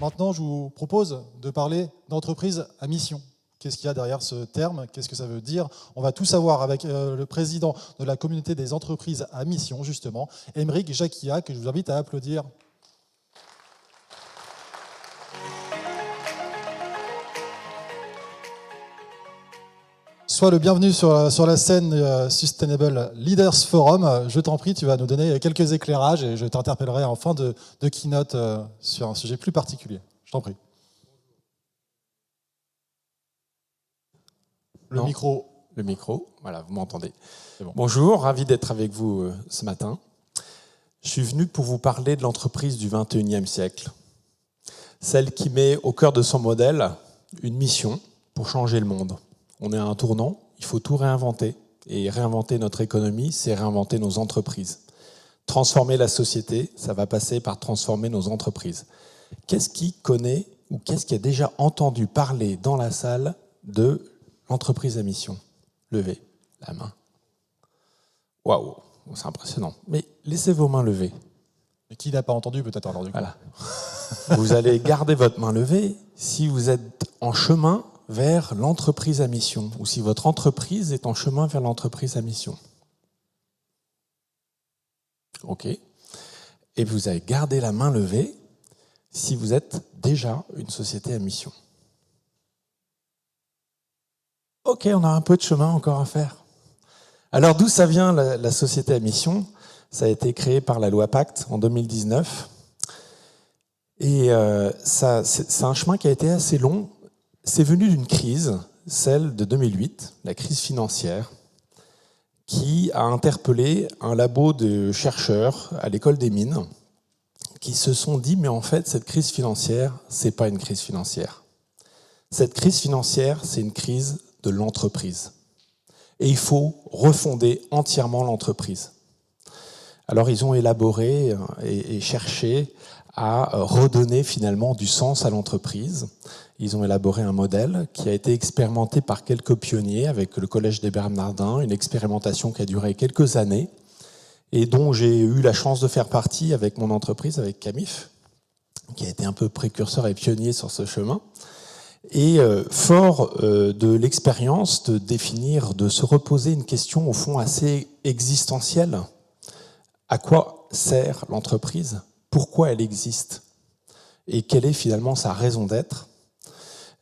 Maintenant, je vous propose de parler d'entreprise à mission. Qu'est-ce qu'il y a derrière ce terme? Qu'est-ce que ça veut dire? On va tout savoir avec le président de la communauté des entreprises à mission, justement, Aymeric Jacquia, que je vous invite à applaudir. Sois le bienvenu sur la scène Sustainable Leaders Forum. Je t'en prie, tu vas nous donner quelques éclairages et je t'interpellerai en fin de keynote sur un sujet plus particulier. Je t'en prie. Le micro, voilà, vous m'entendez. Bon. Bonjour, ravi d'être avec vous ce matin. Je suis venu pour vous parler de l'entreprise du 21e siècle. Celle qui met au cœur de son modèle une mission pour changer le monde. On est à un tournant, il faut tout réinventer. Et réinventer notre économie, c'est réinventer nos entreprises. Transformer la société, ça va passer par transformer nos entreprises. Qu'est-ce qui connaît ou qu'est-ce qui a déjà entendu parler dans la salle de l'entreprise à mission? Levez la main. Waouh, c'est impressionnant. Mais laissez vos mains levées. Et qui n'a pas entendu peut-être alors du coup. Voilà. Vous allez garder votre main levée si vous êtes en chemin vers l'entreprise à mission ou si votre entreprise est en chemin vers l'entreprise à mission. OK. Et vous allez garder la main levée si vous êtes déjà une société à mission. OK, on a un peu de chemin encore à faire. Alors d'où ça vient la société à mission? Ça a été créé par la loi Pacte en 2019. Et c'est un chemin qui a été assez long. C'est venu d'une crise, celle de 2008, la crise financière, qui a interpellé un labo de chercheurs à l'école des mines qui se sont dit, mais en fait, cette crise financière, c'est pas une crise financière. Cette crise financière, c'est une crise de l'entreprise. Et il faut refonder entièrement l'entreprise. Alors, ils ont élaboré et cherché à redonner finalement du sens à l'entreprise. Ils ont élaboré un modèle qui a été expérimenté par quelques pionniers avec le Collège des Bernardins, une expérimentation qui a duré quelques années et dont j'ai eu la chance de faire partie avec mon entreprise, avec Camif, qui a été un peu précurseur et pionnier sur ce chemin. Et fort de l'expérience de définir, de se reposer une question au fond assez existentielle. À quoi sert l'entreprise? Pourquoi elle existe? Et quelle est finalement sa raison d'être?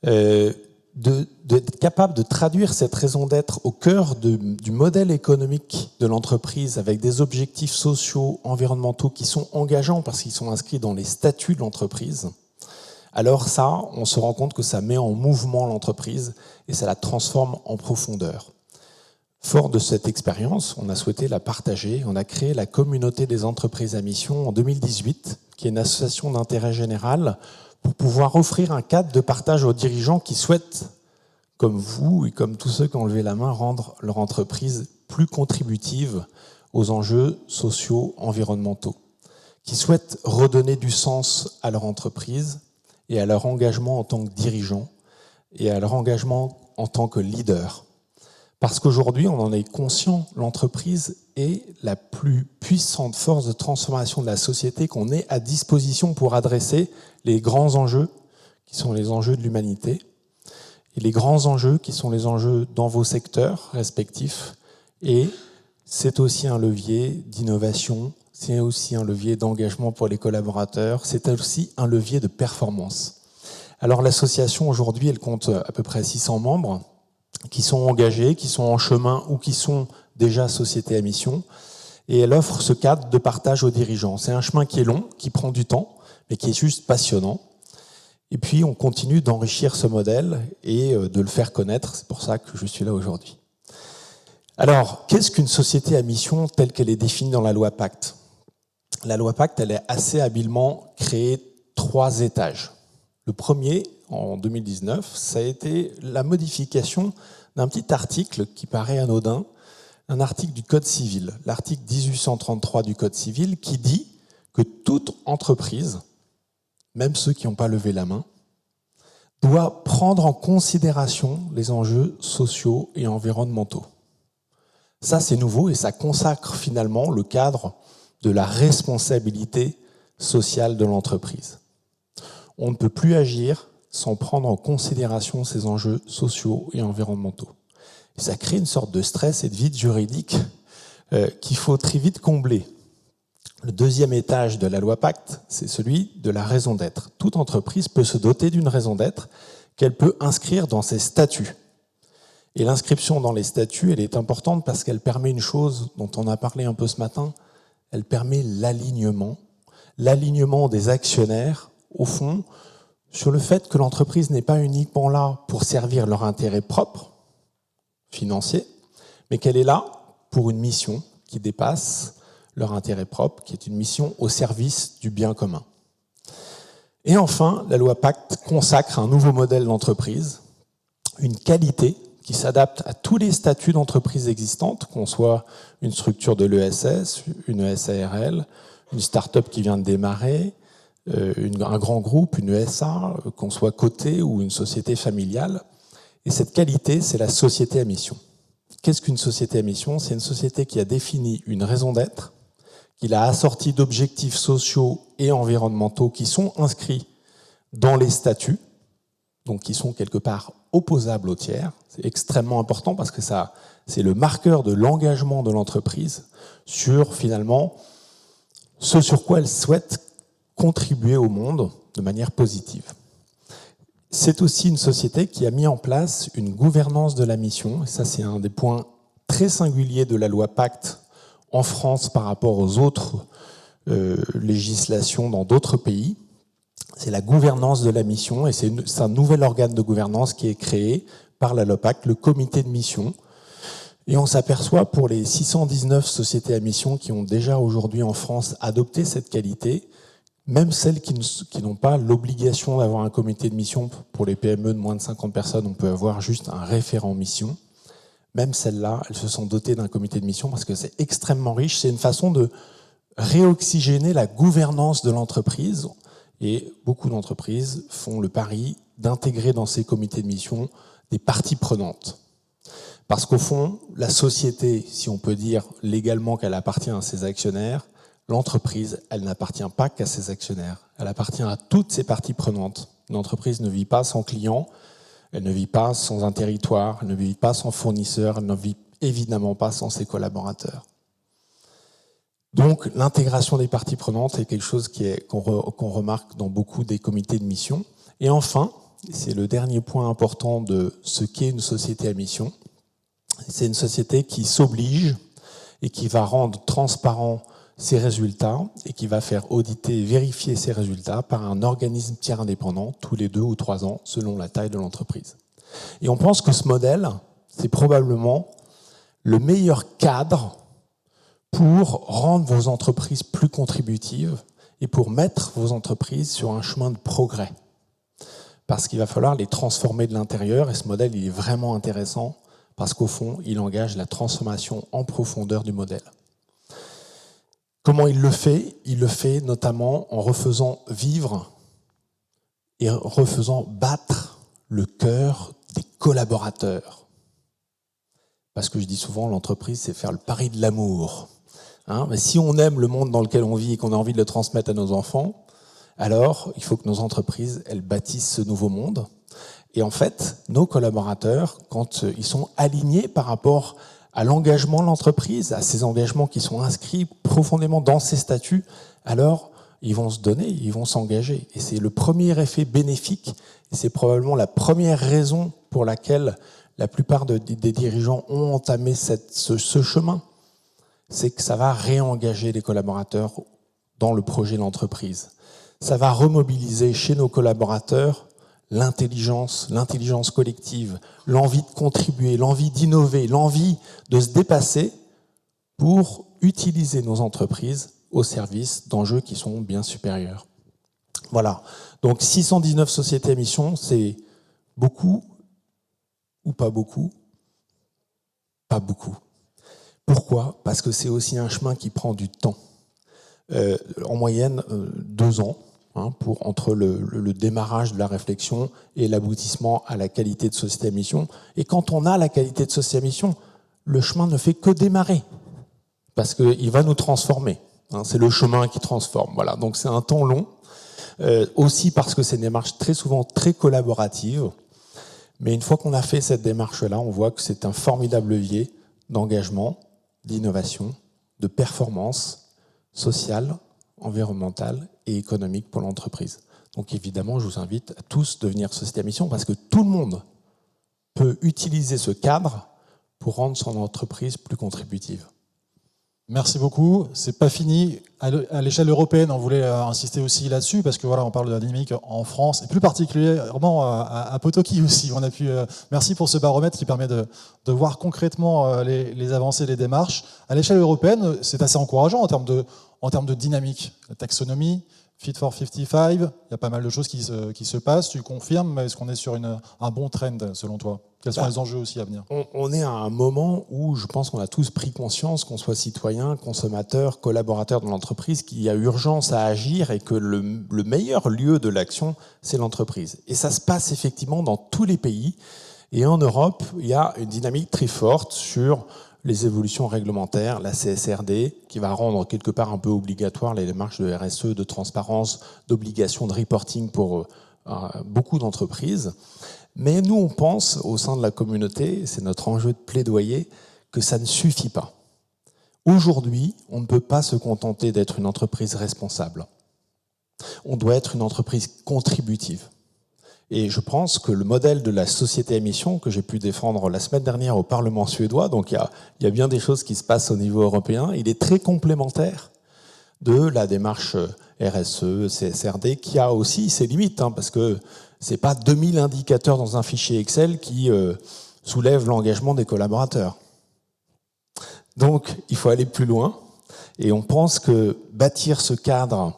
D'être capable de traduire cette raison d'être au cœur du modèle économique de l'entreprise avec des objectifs sociaux, environnementaux qui sont engageants parce qu'ils sont inscrits dans les statuts de l'entreprise. Alors ça, on se rend compte que ça met en mouvement l'entreprise et ça la transforme en profondeur. Fort de cette expérience, on a souhaité la partager. On a créé la communauté des entreprises à mission en 2018, qui est une association d'intérêt général pour pouvoir offrir un cadre de partage aux dirigeants qui souhaitent, comme vous et comme tous ceux qui ont levé la main, rendre leur entreprise plus contributive aux enjeux sociaux, environnementaux, qui souhaitent redonner du sens à leur entreprise et à leur engagement en tant que dirigeant et à leur engagement en tant que leader. Parce qu'aujourd'hui, on en est conscient, l'entreprise est la plus puissante force de transformation de la société qu'on ait à disposition pour adresser les grands enjeux qui sont les enjeux de l'humanité et les grands enjeux qui sont les enjeux dans vos secteurs respectifs. Et c'est aussi un levier d'innovation, c'est aussi un levier d'engagement pour les collaborateurs, c'est aussi un levier de performance. Alors l'association aujourd'hui, elle compte à peu près 600 membres qui sont engagés, qui sont en chemin ou qui sont déjà sociétés à mission. Et elle offre ce cadre de partage aux dirigeants. C'est un chemin qui est long, qui prend du temps, mais qui est juste passionnant. Et puis on continue d'enrichir ce modèle et de le faire connaître. C'est pour ça que je suis là aujourd'hui. Alors, qu'est-ce qu'une société à mission telle qu'elle est définie dans la loi Pacte? La loi Pacte, elle est assez habilement créée 3 étages. Le premier, en 2019, ça a été la modification d'un petit article qui paraît anodin, un article du Code civil, l'article 1833 du Code civil, qui dit que toute entreprise, même ceux qui n'ont pas levé la main, doit prendre en considération les enjeux sociaux et environnementaux. Ça, c'est nouveau et ça consacre finalement le cadre de la responsabilité sociale de l'entreprise. On ne peut plus agir sans prendre en considération ces enjeux sociaux et environnementaux. Et ça crée une sorte de stress et de vide juridique qu'il faut très vite combler. Le deuxième étage de la loi Pacte, c'est celui de la raison d'être. Toute entreprise peut se doter d'une raison d'être qu'elle peut inscrire dans ses statuts. Et l'inscription dans les statuts, elle est importante parce qu'elle permet une chose dont on a parlé un peu ce matin, elle permet l'alignement des actionnaires, au fond, sur le fait que l'entreprise n'est pas uniquement là pour servir leur intérêt propre, financier, mais qu'elle est là pour une mission qui dépasse leur intérêt propre, qui est une mission au service du bien commun. Et enfin, la loi Pacte consacre un nouveau modèle d'entreprise, une qualité qui s'adapte à tous les statuts d'entreprise existantes, qu'on soit une structure de l'ESS, une SARL, une start-up qui vient de démarrer, un grand groupe, une ESA, qu'on soit coté ou une société familiale. Et cette qualité, c'est la société à mission. Qu'est-ce qu'une société à mission? C'est une société qui a défini une raison d'être, qui l'a assortie d'objectifs sociaux et environnementaux qui sont inscrits dans les statuts, donc qui sont quelque part opposables aux tiers. C'est extrêmement important parce que c'est le marqueur de l'engagement de l'entreprise sur, finalement, ce sur quoi elle souhaite contribuer au monde de manière positive. C'est aussi une société qui a mis en place une gouvernance de la mission, et ça c'est un des points très singuliers de la loi Pacte en France par rapport aux autres législations dans d'autres pays. C'est la gouvernance de la mission, et c'est un nouvel organe de gouvernance qui est créé par la loi Pacte, le comité de mission. Et on s'aperçoit pour les 619 sociétés à mission qui ont déjà aujourd'hui en France adopté cette qualité, même celles qui n'ont pas l'obligation d'avoir un comité de mission, pour les PME de moins de 50 personnes, on peut avoir juste un référent mission. Même celles-là, elles se sont dotées d'un comité de mission parce que c'est extrêmement riche. C'est une façon de réoxygéner la gouvernance de l'entreprise. Et beaucoup d'entreprises font le pari d'intégrer dans ces comités de mission des parties prenantes. Parce qu'au fond, la société, si on peut dire légalement qu'elle appartient à ses actionnaires, l'entreprise, elle n'appartient pas qu'à ses actionnaires. Elle appartient à toutes ses parties prenantes. Une entreprise ne vit pas sans clients, elle ne vit pas sans un territoire, elle ne vit pas sans fournisseurs, elle ne vit évidemment pas sans ses collaborateurs. Donc l'intégration des parties prenantes est quelque chose qu'on remarque dans beaucoup des comités de mission. Et enfin, c'est le dernier point important de ce qu'est une société à mission, c'est une société qui s'oblige et qui va rendre transparent ses résultats et qui va faire auditer et vérifier ses résultats par un organisme tiers indépendant tous les 2 ou 3 ans selon la taille de l'entreprise. Et on pense que ce modèle, c'est probablement le meilleur cadre pour rendre vos entreprises plus contributives et pour mettre vos entreprises sur un chemin de progrès. Parce qu'il va falloir les transformer de l'intérieur et ce modèle, il est vraiment intéressant parce qu'au fond, il engage la transformation en profondeur du modèle. Comment il le fait? Il le fait notamment en refaisant vivre et refaisant battre le cœur des collaborateurs. Parce que je dis souvent, l'entreprise, c'est faire le pari de l'amour. Mais si on aime le monde dans lequel on vit et qu'on a envie de le transmettre à nos enfants, alors il faut que nos entreprises, elles bâtissent ce nouveau monde. Et en fait, nos collaborateurs, quand ils sont alignés par rapport à l'engagement de l'entreprise, à ces engagements qui sont inscrits profondément dans ces statuts, alors ils vont se donner, ils vont s'engager. Et c'est le premier effet bénéfique, et c'est probablement la première raison pour laquelle la plupart des dirigeants ont entamé ce chemin. C'est que ça va réengager les collaborateurs dans le projet de l'entreprise. Ça va remobiliser chez nos collaborateurs l'intelligence collective, l'envie de contribuer, l'envie d'innover, l'envie de se dépasser pour utiliser nos entreprises au service d'enjeux qui sont bien supérieurs. Voilà. Donc 619 sociétés à mission, c'est beaucoup ou pas beaucoup? Pas beaucoup. Pourquoi? Parce que c'est aussi un chemin qui prend du temps. En moyenne, 2 ans. Entre le démarrage de la réflexion et l'aboutissement à la qualité de société à mission. Et quand on a la qualité de société à mission, le chemin ne fait que démarrer, parce qu'il va nous transformer. C'est le chemin qui transforme. Voilà. Donc c'est un temps long. Aussi parce que c'est une démarche très souvent très collaborative. Mais une fois qu'on a fait cette démarche-là, on voit que c'est un formidable levier d'engagement, d'innovation, de performance sociale, environnementale et économique pour l'entreprise. Donc évidemment, je vous invite à tous de devenir société à mission parce que tout le monde peut utiliser ce cadre pour rendre son entreprise plus contributive. Merci beaucoup. C'est pas fini. À l'échelle européenne, on voulait insister aussi là-dessus parce que voilà, on parle de la dynamique en France et plus particulièrement à Potocki aussi. On a pu. Merci pour ce baromètre qui permet de voir concrètement les avancées, les démarches. À l'échelle européenne, c'est assez encourageant en termes de dynamique. La taxonomie, Fit for 55, il y a pas mal de choses qui se passent. Tu confirmes, est-ce qu'on est sur un bon trend selon toi? Quels sont les enjeux aussi à venir? On est à un moment où je pense qu'on a tous pris conscience, qu'on soit citoyen, consommateur, collaborateur dans l'entreprise, qu'il y a urgence à agir et que le meilleur lieu de l'action, c'est l'entreprise. Et ça se passe effectivement dans tous les pays. Et en Europe, il y a une dynamique très forte sur les évolutions réglementaires, la CSRD, qui va rendre quelque part un peu obligatoire les démarches de RSE, de transparence, d'obligation de reporting pour beaucoup d'entreprises. Mais nous, on pense, au sein de la communauté, c'est notre enjeu de plaidoyer, que ça ne suffit pas. Aujourd'hui, on ne peut pas se contenter d'être une entreprise responsable. On doit être une entreprise contributive. Et je pense que le modèle de la société à mission que j'ai pu défendre la semaine dernière au Parlement suédois, donc il y a bien des choses qui se passent au niveau européen, il est très complémentaire de la démarche RSE, CSRD, qui a aussi ses limites, parce que c'est pas 2000 indicateurs dans un fichier Excel qui soulèvent l'engagement des collaborateurs. Donc, il faut aller plus loin. Et on pense que bâtir ce cadre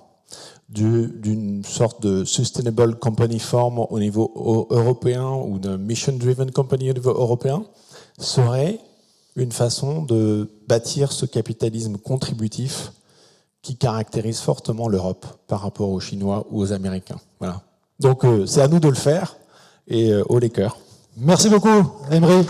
d'une sorte de Sustainable Company Form au niveau européen ou de Mission Driven Company au niveau européen serait une façon de bâtir ce capitalisme contributif qui caractérise fortement l'Europe par rapport aux Chinois ou aux Américains. Voilà. Donc c'est à nous de le faire et haut les cœurs. Merci beaucoup, Emery.